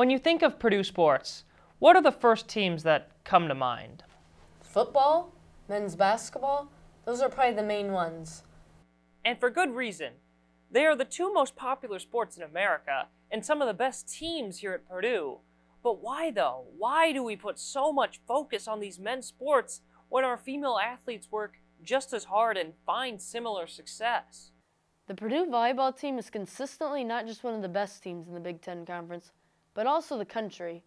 When you think of Purdue sports, what are the first teams that come to mind? Football, men's basketball, those are probably the main ones. And for good reason. They are the two most popular sports in America and some of the best teams here at Purdue. But why though? Why do we put so much focus on these men's sports when our female athletes work just as hard and find similar success? The Purdue volleyball team is consistently not just one of the best teams in the Big Ten Conference, but also the country.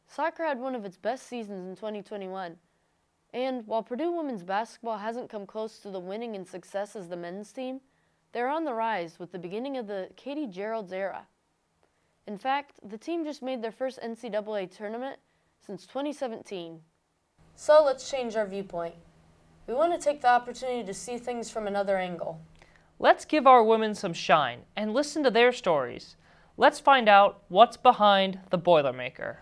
Soccer had one of its best seasons in 2021. And while Purdue women's basketball hasn't come close to the winning and success as the men's team, they're on the rise with the beginning of the Katie Gearlds era. In fact, the team just made their first NCAA tournament since 2017. So let's change our viewpoint. We want to take the opportunity to see things from another angle. Let's give our women some shine and listen to their stories. Let's find out what's behind the Boilermaker.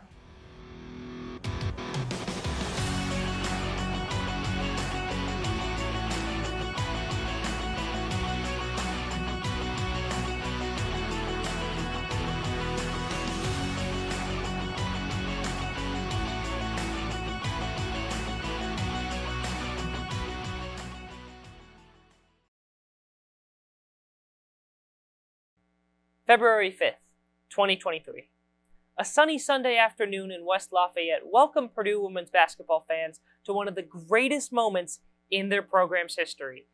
February 5th, 2023. A sunny Sunday afternoon in West Lafayette welcomed Purdue women's basketball fans to one of the greatest moments in their program's history.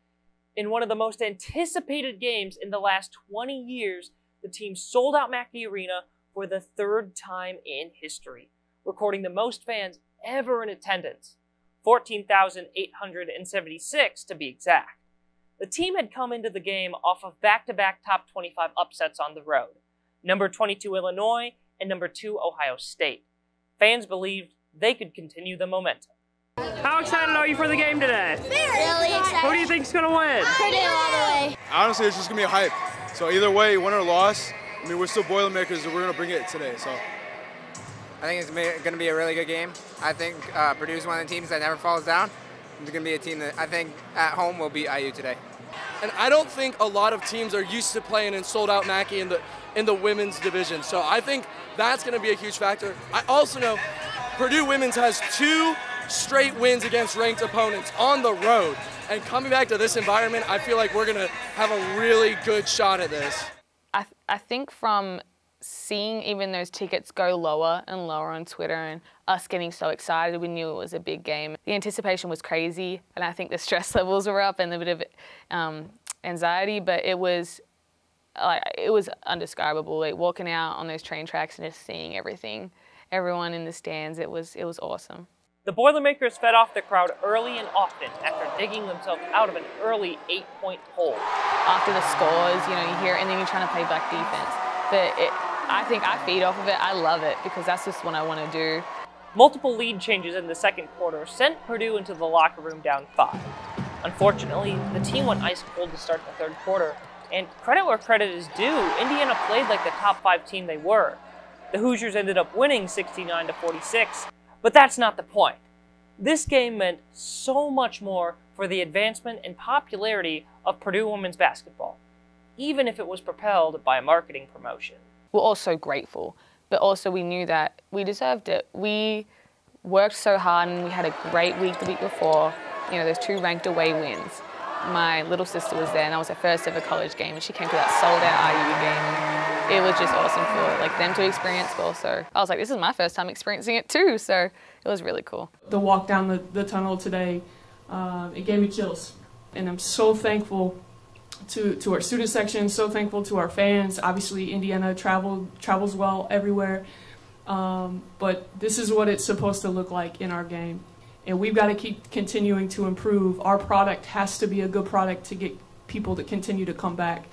In one of the most anticipated games in the last 20 years, the team sold out Mackey Arena for the third time in history, recording the most fans ever in attendance, 14,876 to be exact. The team had come into the game off of back-to-back top 25 upsets on the road, number 22 Illinois and number 2 Ohio State. Fans believed they could continue the momentum. How excited are you for the game today? Really excited. Who do you think's going to win? Purdue all the way. Honestly, it's just going to be a hype. So either way, win or loss, I mean, we're still Boilermakers and we're going to bring it today. So I think it's going to be a really good game. I think Purdue's one of the teams that never falls down. It's going to be a team that I think at home will beat IU today. And I don't think a lot of teams are used to playing in sold-out Mackey in the women's division. So I think that's going to be a huge factor. I also know Purdue women's has 2 straight wins against ranked opponents on the road. And coming back to this environment, I feel like we're going to have a really good shot at this. I think from seeing even those tickets go lower and lower on Twitter and us getting so excited, we knew it was a big game. The anticipation was crazy, and I think the stress levels were up and a bit of anxiety, but it was undescribable. Like walking out on those train tracks and just seeing everything, everyone in the stands, it was awesome. The Boilermakers fed off the crowd early and often after digging themselves out of an early 8-point hole. After the scores, you hear it, and then you're trying to play back defense. But I think I feed off of it. I love it because that's just what I want to do. Multiple lead changes in the second quarter sent Purdue into the locker room down 5. Unfortunately, the team went ice cold to start the third quarter, and credit where credit is due, Indiana played like the top 5 team they were. The Hoosiers ended up winning 69-46, but that's not the point. This game meant so much more for the advancement and popularity of Purdue women's basketball, even if it was propelled by a marketing promotion. We're also grateful, but also we knew that we deserved it. We worked so hard and we had a great week the week before. Those 2 ranked away wins. My little sister was there and that was her first ever college game, and she came to that sold-out IU game. It was just awesome for them to experience, but also I was like, this is my first time experiencing it too, so it was really cool. The walk down the tunnel today, it gave me chills, and I'm so thankful to our student section, so thankful to our fans. Obviously, Indiana travels well everywhere, but this is what it's supposed to look like in our game. And we've got to keep continuing to improve. Our product has to be a good product to get people to continue to come back.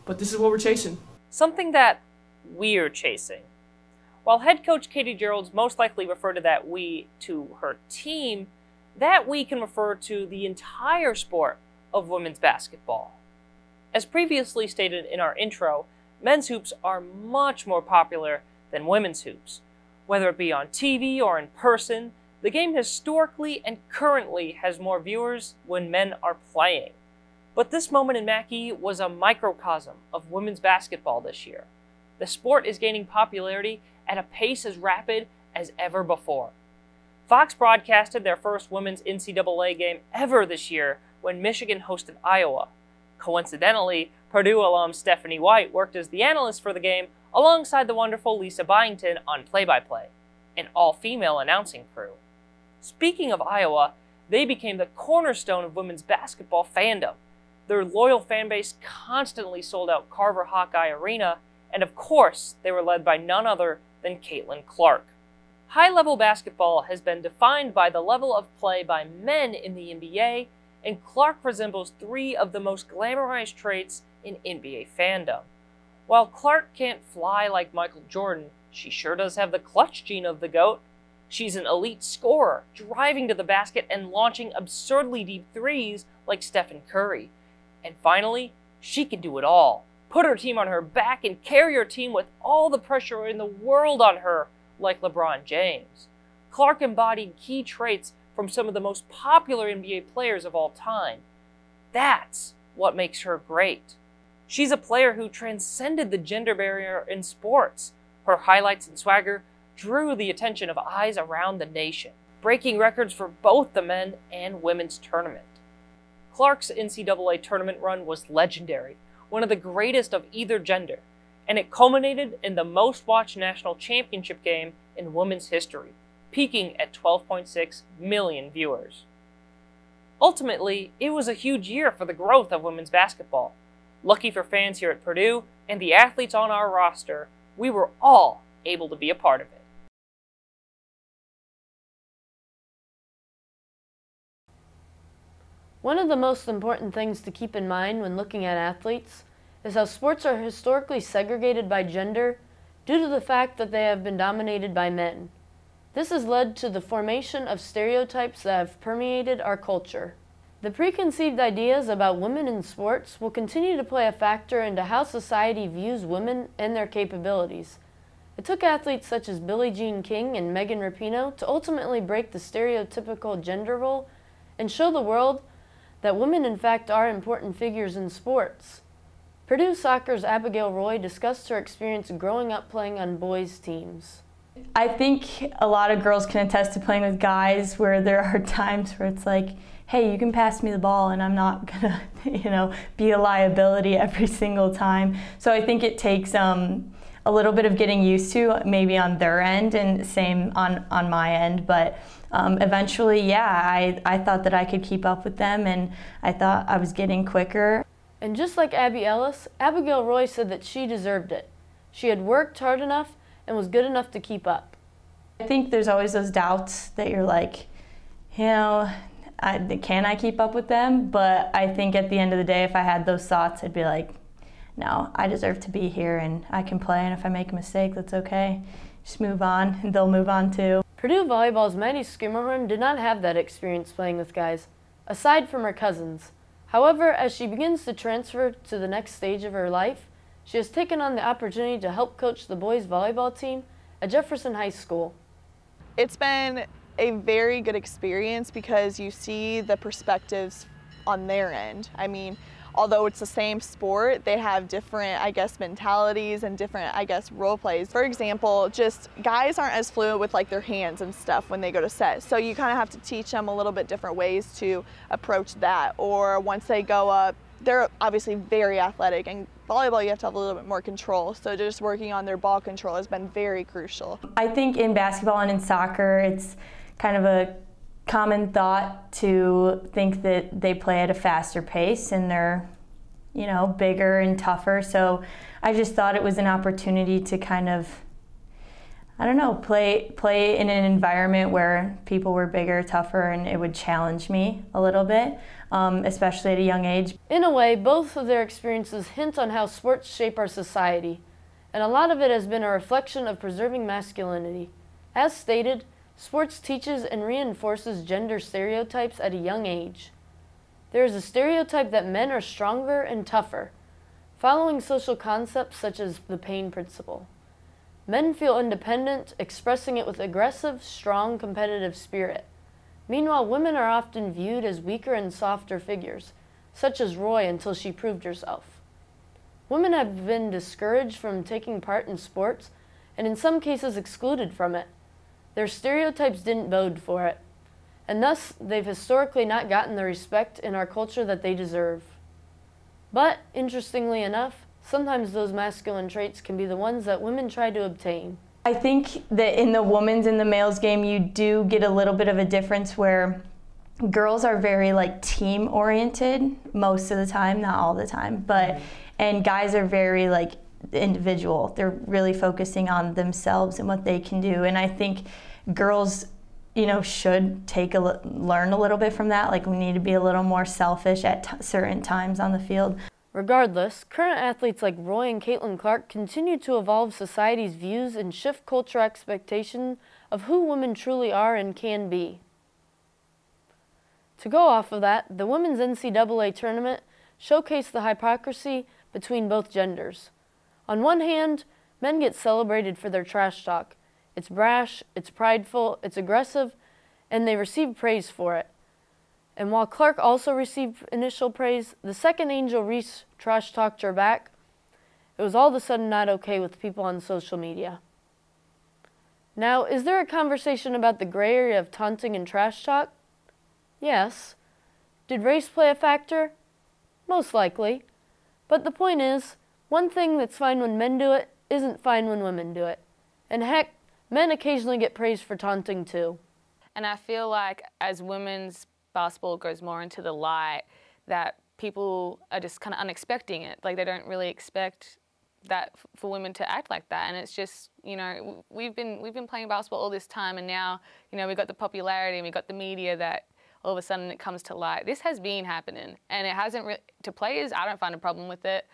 But this is what we're chasing. Something that we're chasing. While head coach Katie Gearlds most likely referred to that we to her team, that we can refer to the entire sport of women's basketball. As previously stated in our intro, men's hoops are much more popular than women's hoops. Whether it be on TV or in person, the game historically and currently has more viewers when men are playing. But this moment in Mackey was a microcosm of women's basketball this year. The sport is gaining popularity at a pace as rapid as ever before. Fox broadcasted their first women's NCAA game ever this year when Michigan hosted Iowa. Coincidentally, Purdue alum Stephanie White worked as the analyst for the game alongside the wonderful Lisa Byington on play-by-play, an all-female announcing crew. Speaking of Iowa, they became the cornerstone of women's basketball fandom. Their loyal fan base constantly sold out Carver Hawkeye Arena, and of course, they were led by none other than Caitlin Clark. High-level basketball has been defined by the level of play by men in the NBA, and Clark resembles three of the most glamorized traits in NBA fandom. While Clark can't fly like Michael Jordan, she sure does have the clutch gene of the GOAT. She's an elite scorer, driving to the basket and launching absurdly deep threes like Stephen Curry. And finally, she can do it all. Put her team on her back and carry her team with all the pressure in the world on her, like LeBron James. Clark embodied key traits from some of the most popular NBA players of all time. That's what makes her great. She's a player who transcended the gender barrier in sports. Her highlights and swagger drew the attention of eyes around the nation, breaking records for both the men and women's tournament. Clark's NCAA tournament run was legendary, one of the greatest of either gender, and it culminated in the most-watched national championship game in women's history, peaking at 12.6 million viewers. Ultimately, it was a huge year for the growth of women's basketball. Lucky for fans here at Purdue and the athletes on our roster, we were all able to be a part of it. One of the most important things to keep in mind when looking at athletes is how sports are historically segregated by gender due to the fact that they have been dominated by men. This has led to the formation of stereotypes that have permeated our culture. The preconceived ideas about women in sports will continue to play a factor into how society views women and their capabilities. It took athletes such as Billie Jean King and Megan Rapinoe to ultimately break the stereotypical gender role and show the world that women in fact are important figures in sports. Purdue Soccer's Abigail Roy discussed her experience growing up playing on boys' teams. I think a lot of girls can attest to playing with guys where there are times where it's like, hey, you can pass me the ball and I'm not gonna, be a liability every single time. So I think it takes a little bit of getting used to, maybe on their end and same on my end, but eventually, yeah, I thought that I could keep up with them and I thought I was getting quicker. And just like Abby Ellis, Abigail Roy said that she deserved it. She had worked hard enough and was good enough to keep up. I think there's always those doubts that you're like, can I keep up with them? But I think at the end of the day, if I had those thoughts, I'd be like, no, I deserve to be here and I can play, and if I make a mistake, that's okay. Just move on and they'll move on too. Purdue volleyball's Maddie Skimmerhorn did not have that experience playing with guys, aside from her cousins. However, as she begins to transfer to the next stage of her life, she has taken on the opportunity to help coach the boys volleyball team at Jefferson High School. It's been a very good experience because you see the perspectives on their end. I mean, although it's the same sport, they have different, mentalities and different, role plays. For example, just guys aren't as fluent with their hands and stuff when they go to set. So you kind of have to teach them a little bit different ways to approach that. Or once they go up, they're obviously very athletic, and volleyball you have to have a little bit more control. So just working on their ball control has been very crucial. I think in basketball and in soccer, it's kind of a common thought to think that they play at a faster pace and they're, bigger and tougher. So I just thought it was an opportunity to kind of, play in an environment where people were bigger, tougher, and it would challenge me a little bit, especially at a young age. In a way, both of their experiences hint on how sports shape our society, and a lot of it has been a reflection of preserving masculinity. As stated, sports teaches and reinforces gender stereotypes at a young age. There is a stereotype that men are stronger and tougher, following social concepts such as the pain principle. Men feel independent, expressing it with aggressive, strong, competitive spirit. Meanwhile, women are often viewed as weaker and softer figures, such as Roy until she proved herself. Women have been discouraged from taking part in sports and in some cases excluded from it. Their stereotypes didn't bode for it, and thus they've historically not gotten the respect in our culture that they deserve. But, interestingly enough, sometimes those masculine traits can be the ones that women try to obtain. I think that in the women's and the males game, you do get a little bit of a difference where girls are very like team oriented most of the time, not all the time, but and guys are very like individual. They're really focusing on themselves and what they can do. And I think girls, you know, should learn a little bit from that. Like, we need to be a little more selfish at certain times on the field. Regardless, current athletes like Roy and Caitlin Clark continue to evolve society's views and shift cultural expectation of who women truly are and can be. To go off of that, the women's NCAA tournament showcased the hypocrisy between both genders. On one hand, men get celebrated for their trash talk. It's brash, it's prideful, it's aggressive, and they receive praise for it. And while Clark also received initial praise, the second Angel Reese trash talked her back. It was all of a sudden not okay with people on social media. Now, is there a conversation about the gray area of taunting and trash talk? Yes. Did race play a factor? Most likely. But the point is, one thing that's fine when men do it isn't fine when women do it. And heck, men occasionally get praised for taunting too. And I feel like as women's basketball goes more into the light, that people are just kind of unexpecting it. Like, they don't really expect that for women to act like that. And it's just, you know, we've been playing basketball all this time, and now, you know, we've got the popularity and we've got the media that all of a sudden it comes to light. This has been happening, and it hasn't really, to players, I don't find a problem with it.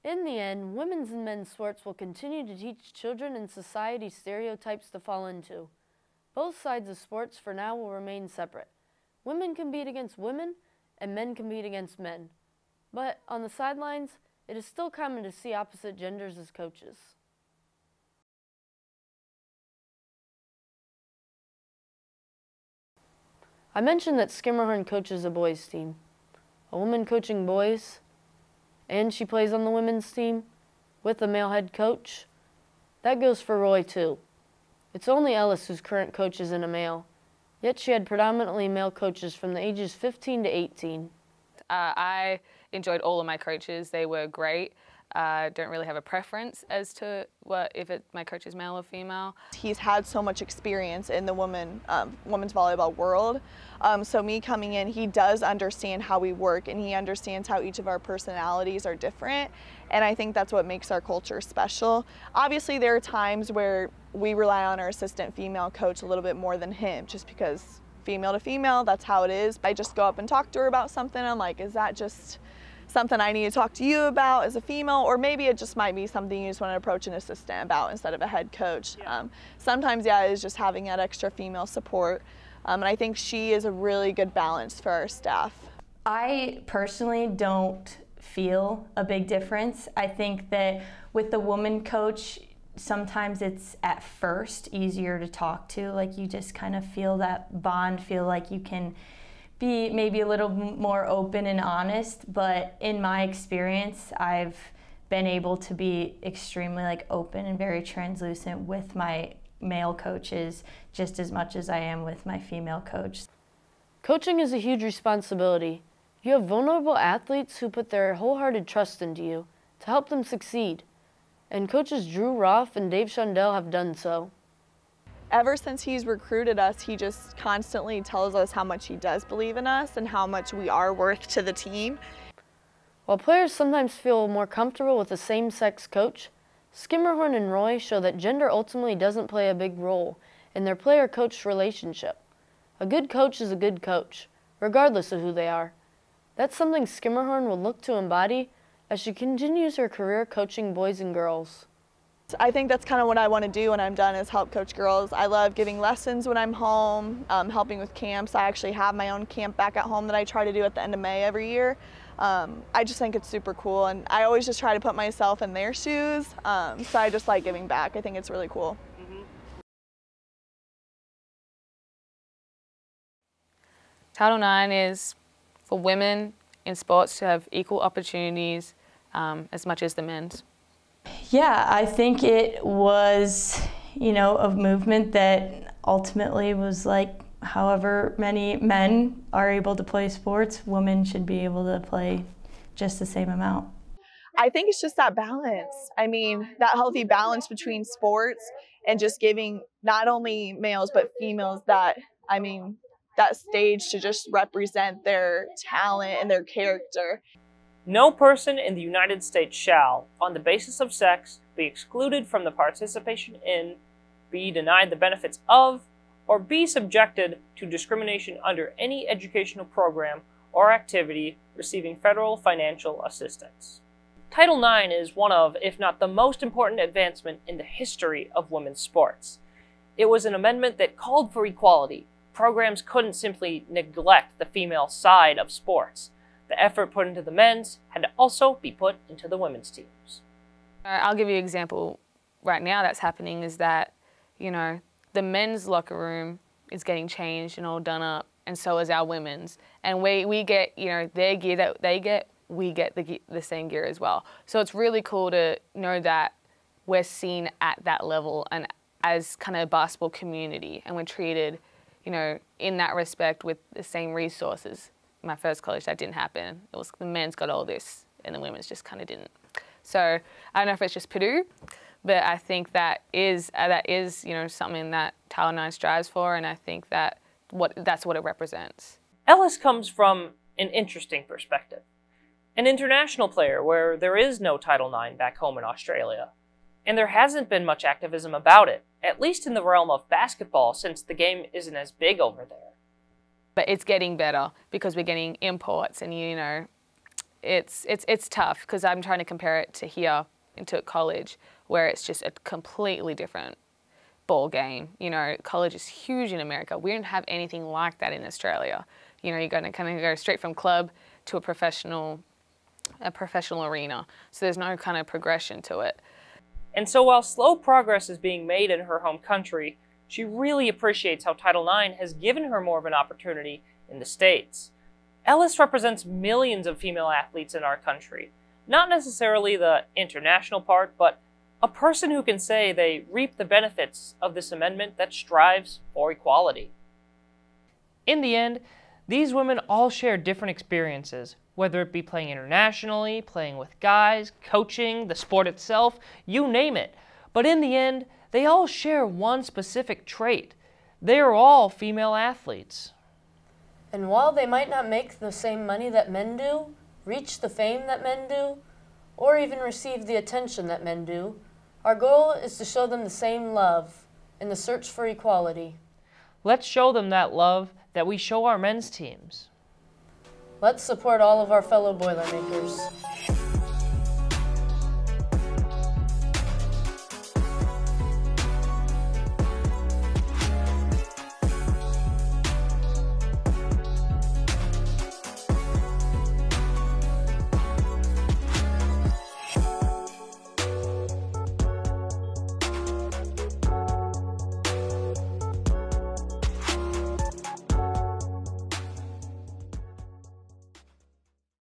In the end, women's and men's sports will continue to teach children and society stereotypes to fall into. Both sides of sports for now will remain separate. Women compete against women, and men compete against men. But on the sidelines, it is still common to see opposite genders as coaches. I mentioned that Skimmerhorn coaches a boys' team. A woman coaching boys, and she plays on the women's team with a male head coach. That goes for Roy too. It's only Ellis whose current coach isn't a male, yet she had predominantly male coaches from the ages 15 to 18. I enjoyed all of my coaches. They were great. Don't really have a preference as to if my coach is male or female. He's had so much experience in the women's volleyball world. So me coming in, he does understand how we work, and he understands how each of our personalities are different. And I think that's what makes our culture special. Obviously, there are times where we rely on our assistant female coach a little bit more than him, just because female to female, that's how it is. I just go up and talk to her about something. I'm like, is that just something I need to talk to you about as a female? Or maybe it just might be something you just want to approach an assistant about instead of a head coach. Yeah. Sometimes, yeah, it's just having that extra female support. And I think she is a really good balance for our staff. I personally don't feel a big difference. I think that with the woman coach, sometimes it's at first easier to talk to. Like, you just kind of feel that bond, feel like you can be maybe a little more open and honest. But in my experience, I've been able to be extremely like open and very translucent with my male coaches just as much as I am with my female coach. Coaching is a huge responsibility. You have vulnerable athletes who put their wholehearted trust into you to help them succeed. And coaches Drew Roth and Dave Shundell have done so. Ever since he's recruited us, he just constantly tells us how much he does believe in us and how much we are worth to the team. While players sometimes feel more comfortable with a same-sex coach, Skimmerhorn and Roy show that gender ultimately doesn't play a big role in their player-coach relationship. A good coach is a good coach, regardless of who they are. That's something Skimmerhorn will look to embody as she continues her career coaching boys and girls. I think that's kind of what I want to do when I'm done, is help coach girls. I love giving lessons when I'm home, helping with camps. I actually have my own camp back at home that I try to do at the end of May every year. I just think it's super cool, and I always just try to put myself in their shoes, so I just like giving back. I think it's really cool. Title IX is for women in sports to have equal opportunities as much as the men's. Yeah, I think it was, you know, a movement that ultimately was like, however many men are able to play sports, women should be able to play just the same amount. I think it's just that balance. I mean, that healthy balance between sports and just giving not only males but females that, I mean, that stage to just represent their talent and their character. No person in the United States shall, on the basis of sex, be excluded from the participation in, be denied the benefits of, or be subjected to discrimination under any educational program or activity receiving federal financial assistance. Title IX is one of, if not the most important advancement in the history of women's sports. It was an amendment that called for equality. Programs couldn't simply neglect the female side of sports. The effort put into the men's had to also be put into the women's teams. I'll give you an example right now that's happening is that, you know, the men's locker room is getting changed and all done up, and so is our women's. And we get, you know, their gear that they get, we get the same gear as well. So it's really cool to know that we're seen at that level and as kind of a basketball community, and we're treated, you know, in that respect with the same resources. My first college, that didn't happen. It was the men's got all this and the women's just kind of didn't. So I don't know if it's just Purdue, but I think that is you know, something that Title IX strives for, and I think that that's what it represents. Ellis comes from an interesting perspective. An international player where there is no Title IX back home in Australia. And there hasn't been much activism about it, at least in the realm of basketball, since the game isn't as big over there. But it's getting better because we're getting imports, and you know, it's tough because I'm trying to compare it to here into college, where it's just a completely different ball game. You know, college is huge in America. We don't have anything like that in Australia. You know, you're going to kind of go straight from club to a professional arena. So there's no kind of progression to it. And so while slow progress is being made in her home country, she really appreciates how Title IX has given her more of an opportunity in the States. Ellis represents millions of female athletes in our country. Not necessarily the international part, but a person who can say they reap the benefits of this amendment that strives for equality. In the end, these women all share different experiences, whether it be playing internationally, playing with guys, coaching, the sport itself, you name it. But in the end, they all share one specific trait. They are all female athletes. And while they might not make the same money that men do, reach the fame that men do, or even receive the attention that men do, our goal is to show them the same love in the search for equality. Let's show them that love that we show our men's teams. Let's support all of our fellow Boilermakers.